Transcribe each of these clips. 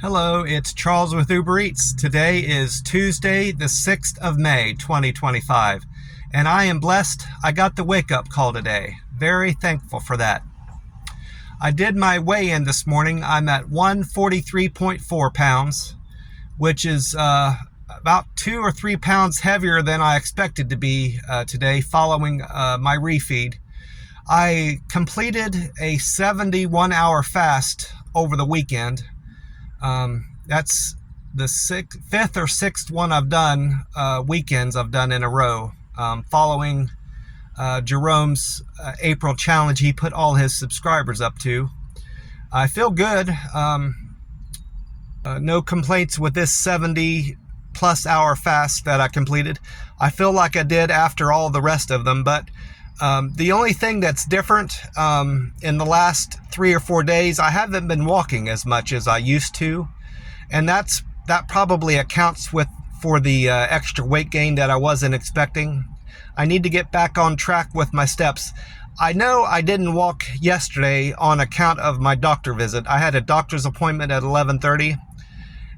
Hello, it's Charles with Uber Eats. Today is Tuesday, the 6th of May, 2025, and I am blessed I got the wake-up call today. Very thankful for that. I did my weigh-in this morning. I'm at 143.4 pounds, which is about 2 or 3 pounds heavier than I expected to be today following my refeed. I completed a 71-hour fast over the weekend. That's the fifth or sixth one I've done, weekends I've done in a row, following Jerome's April challenge he put all his subscribers up to. I feel good. No complaints with this 70 plus hour fast that I completed. I feel like I did after all the rest of them, but the only thing that's different in the last 3 or 4 days, I haven't been walking as much as I used to, and that probably accounts for the extra weight gain that I wasn't expecting. I need to get back on track with my steps. I know I didn't walk yesterday on account of my doctor visit. I had a doctor's appointment at 11:30,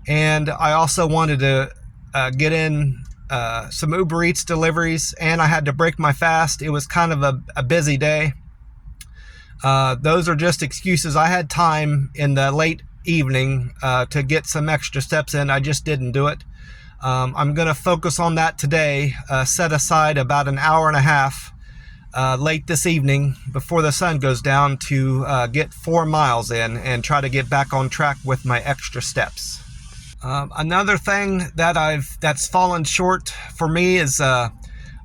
and I also wanted to get in some Uber Eats deliveries, and I had to break my fast. It was kind of a busy day. Those are just excuses. I had time in the late evening to get some extra steps in. I just didn't do it. I'm going to focus on that today, set aside about an hour and a half late this evening before the sun goes down to get 4 miles in and try to get back on track with my extra steps. Another thing that's fallen short for me is I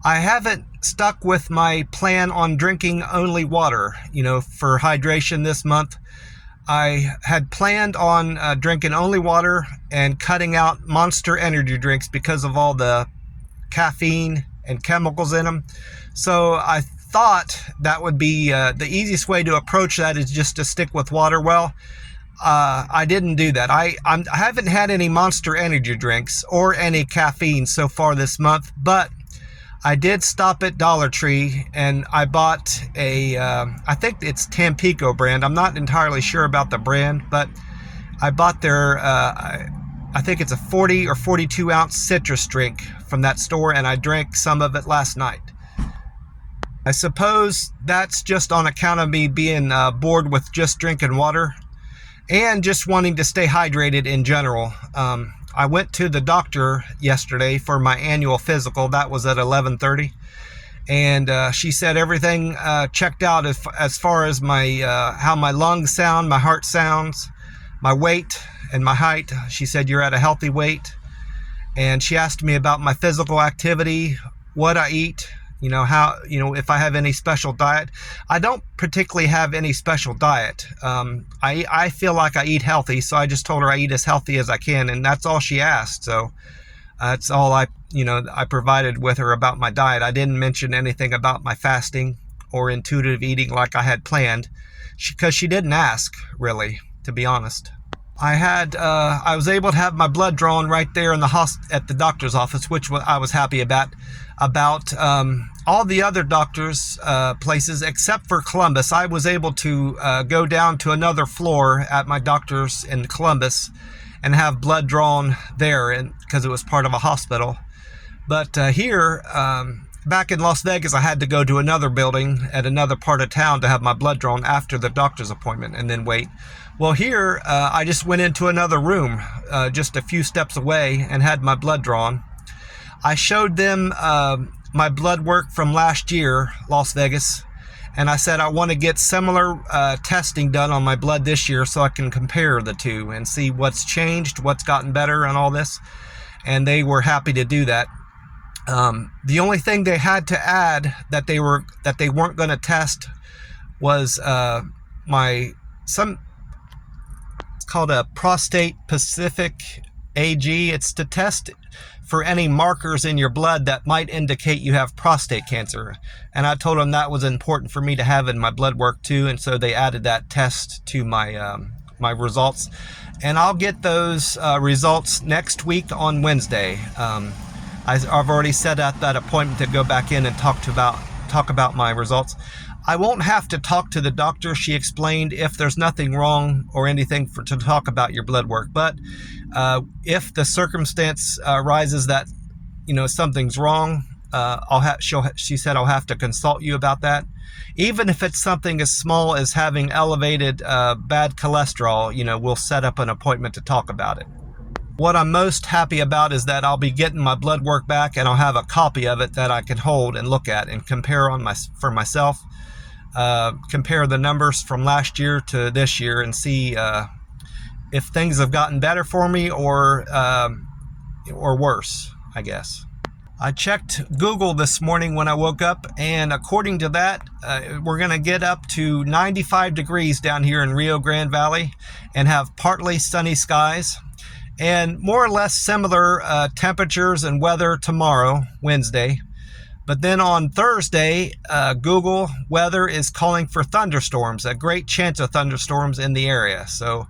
haven't stuck with my plan on drinking only water, for hydration this month. I had planned on drinking only water and cutting out Monster energy drinks because of all the caffeine and chemicals in them. So I thought that would be the easiest way to approach that is just to stick with water. Well, I didn't do that. I haven't had any Monster energy drinks or any caffeine so far this month, but I did stop at Dollar Tree and I bought I think it's Tampico brand. I'm not entirely sure about the brand, but I bought their, I think it's a 40 or 42 ounce citrus drink from that store, and I drank some of it last night. I suppose that's just on account of me being bored with just drinking water and just wanting to stay hydrated in general. I went to the doctor yesterday for my annual physical. That was at 11:30, and she said everything checked out as far as my how my lungs sound, my heart sounds, my weight, and my height. She said you're at a healthy weight, and she asked me about my physical activity, what I eat, how, if I have any special diet. I don't particularly have any special diet. I feel like I eat healthy, so I just told her I eat as healthy as I can, and that's all she asked. So that's all I provided with her about my diet. I didn't mention anything about my fasting or intuitive eating like I had planned, because she didn't ask, really, to be honest. I was able to have my blood drawn right there in at the doctor's office, which I was happy about. All the other doctors' places, except for Columbus, I was able to go down to another floor at my doctor's in Columbus and have blood drawn there, because it was part of a hospital. But here, back in Las Vegas, I had to go to another building at another part of town to have my blood drawn after the doctor's appointment and then wait. Well, here, I just went into another room just a few steps away and had my blood drawn. I showed them my blood work from last year, Las Vegas, and I said I want to get similar testing done on my blood this year so I can compare the two and see what's changed, what's gotten better, and all this. And they were happy to do that. The only thing they had to add that they weren't going to test was it's called a prostate specific AG. It's to test for any markers in your blood that might indicate you have prostate cancer. And I told them that was important for me to have in my blood work too, and so they added that test to my my results. And I'll get those results next week on Wednesday. I've already set out that appointment to go back in and talk about my results. I won't have to talk to the doctor, she explained, if there's nothing wrong or anything to talk about your blood work. But if the circumstance arises that, something's wrong, she said, I'll have to consult you about that. Even if it's something as small as having elevated bad cholesterol, we'll set up an appointment to talk about it. What I'm most happy about is that I'll be getting my blood work back, and I'll have a copy of it that I can hold and look at and compare for myself. Compare the numbers from last year to this year and see if things have gotten better for me or worse, I guess. I checked Google this morning when I woke up, and according to that, we're going to get up to 95 degrees down here in Rio Grande Valley and have partly sunny skies and more or less similar temperatures and weather tomorrow, Wednesday. But then on Thursday, Google weather is calling for thunderstorms, a great chance of thunderstorms in the area. So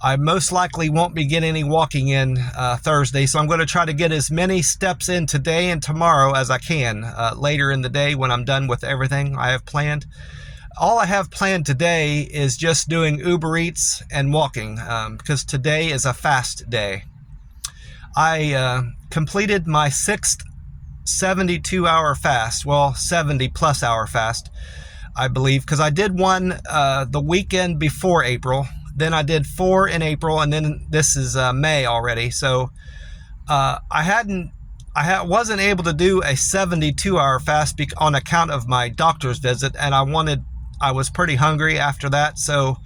I most likely won't be getting any walking in Thursday. So I'm going to try to get as many steps in today and tomorrow as I can later in the day when I'm done with everything I have planned. All I have planned today is just doing Uber Eats and walking because today is a fast day. I completed my 6th 72-hour fast, well, 70-plus hour fast, I believe, because I did one the weekend before April, then I did 4 in April, and then this is May already. So I wasn't able to do a 72-hour fast on account of my doctor's visit, and I was pretty hungry after that, so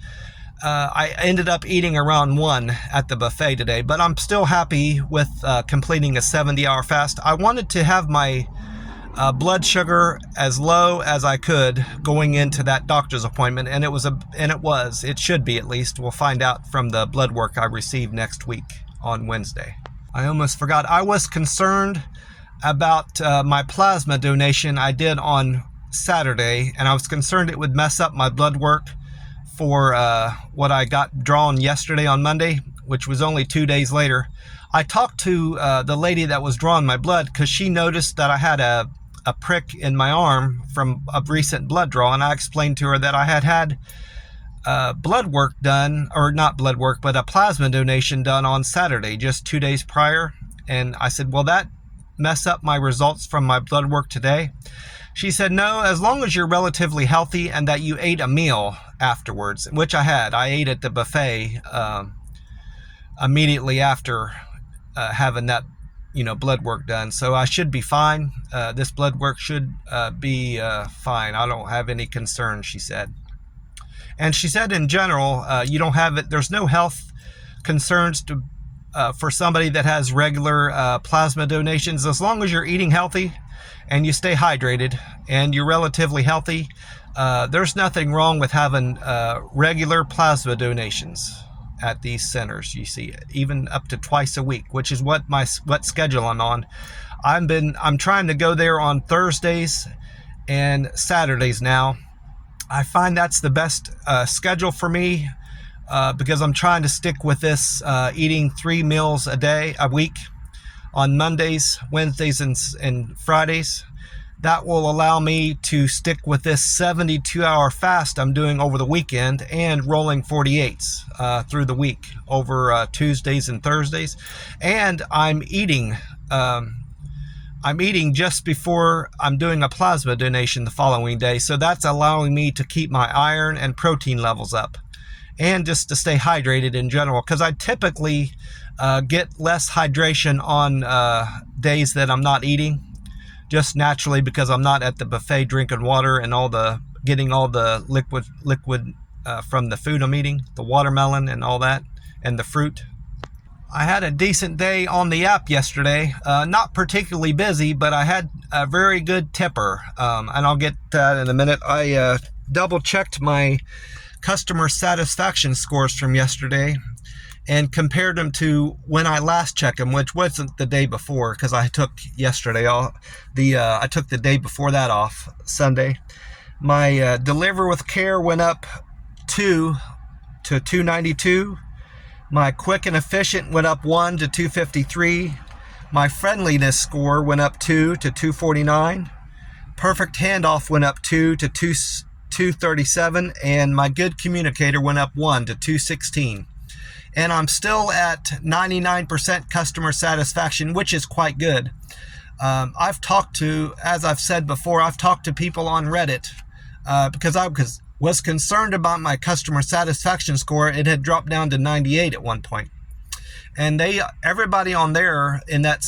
I ended up eating around 1 at the buffet today, but I'm still happy with completing a 70-hour fast. I wanted to have my blood sugar as low as I could going into that doctor's appointment, and it should be, at least. We'll find out from the blood work I receive next week on Wednesday. I almost forgot. I was concerned about my plasma donation I did on Saturday, and I was concerned it would mess up my blood work for what I got drawn yesterday on Monday, which was only 2 days later. I talked to the lady that was drawing my blood because she noticed that I had a prick in my arm from a recent blood draw, and I explained to her that I had blood work done, or not blood work, but a plasma donation done on Saturday, just 2 days prior. And I said, will that mess up my results from my blood work today? She said, no, as long as you're relatively healthy and that you ate a meal afterwards, which I had. I ate at the buffet immediately after having that, blood work done. So I should be fine. This blood work should be fine. I don't have any concerns, she said. And she said in general, you don't have it. There's no health concerns for somebody that has regular plasma donations. As long as you're eating healthy and you stay hydrated and you're relatively healthy, there's nothing wrong with having regular plasma donations at these centers. You see, even up to twice a week, which is what schedule I'm on. I'm trying to go there on Thursdays and Saturdays now. I find that's the best schedule for me because I'm trying to stick with this eating 3 meals a week on Mondays, Wednesdays, and Fridays. That will allow me to stick with this 72-hour fast I'm doing over the weekend and rolling 48s through the week over Tuesdays and Thursdays. And I'm eating just before I'm doing a plasma donation the following day. So that's allowing me to keep my iron and protein levels up and just to stay hydrated in general, because I typically get less hydration on days that I'm not eating, just naturally, because I'm not at the buffet drinking water and getting all the liquid from the food I'm eating, the watermelon and all that, and the fruit. I had a decent day on the app yesterday. Not particularly busy, but I had a very good tipper, and I'll get that in a minute. I double-checked my customer satisfaction scores from yesterday and compared them to when I last checked them, which wasn't the day before, because I took yesterday off. I took the day before that off, Sunday. My deliver with care went up 2 to 292. My quick and efficient went up 1 to 253. My friendliness score went up 2 to 249. Perfect handoff went up 2 to 237, and my good communicator went up 1 to 216. And I'm still at 99% customer satisfaction, which is quite good. I've talked to, as I've said before, I've talked to people on Reddit because I was concerned about my customer satisfaction score. It had dropped down to 98 at one point. And everybody on there in that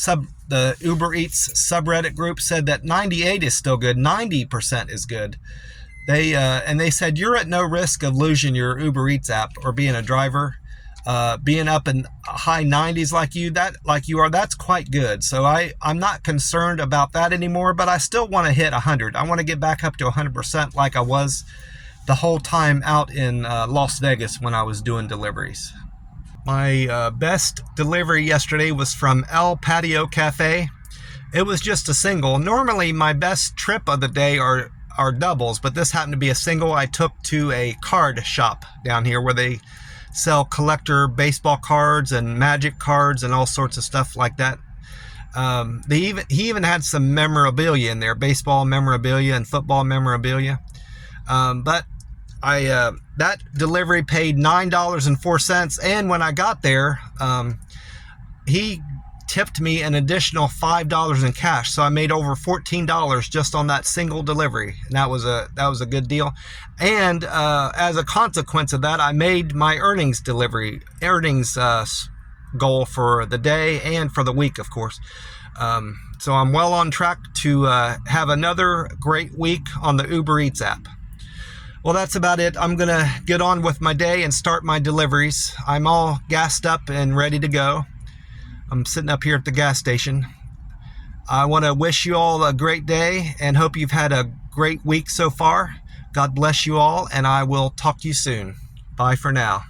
the Uber Eats subreddit group said that 98 is still good, 90% is good. They said you're at no risk of losing your Uber Eats app or being a driver. Being up in high 90s like you are, that's quite good. So I'm not concerned about that anymore, but I still want to hit 100. I want to get back up to 100% like I was the whole time out in Las Vegas when I was doing deliveries. My best delivery yesterday was from El Patio Cafe. It was just a single. Normally my best trip of the day are doubles, but this happened to be a single. I took to a card shop down here where they sell collector baseball cards and magic cards and all sorts of stuff like that. He even had some memorabilia in there, baseball memorabilia and football memorabilia. But that delivery paid $9.04, and when I got there, he tipped me an additional $5 in cash, so I made over $14 just on that single delivery, and that was a good deal. And as a consequence of that, I made my earnings goal for the day and for the week, of course. So I'm well on track to have another great week on the Uber Eats app. Well, that's about it. I'm gonna get on with my day and start my deliveries. I'm all gassed up and ready to go. I'm sitting up here at the gas station. I want to wish you all a great day and hope you've had a great week so far. God bless you all, and I will talk to you soon. Bye for now.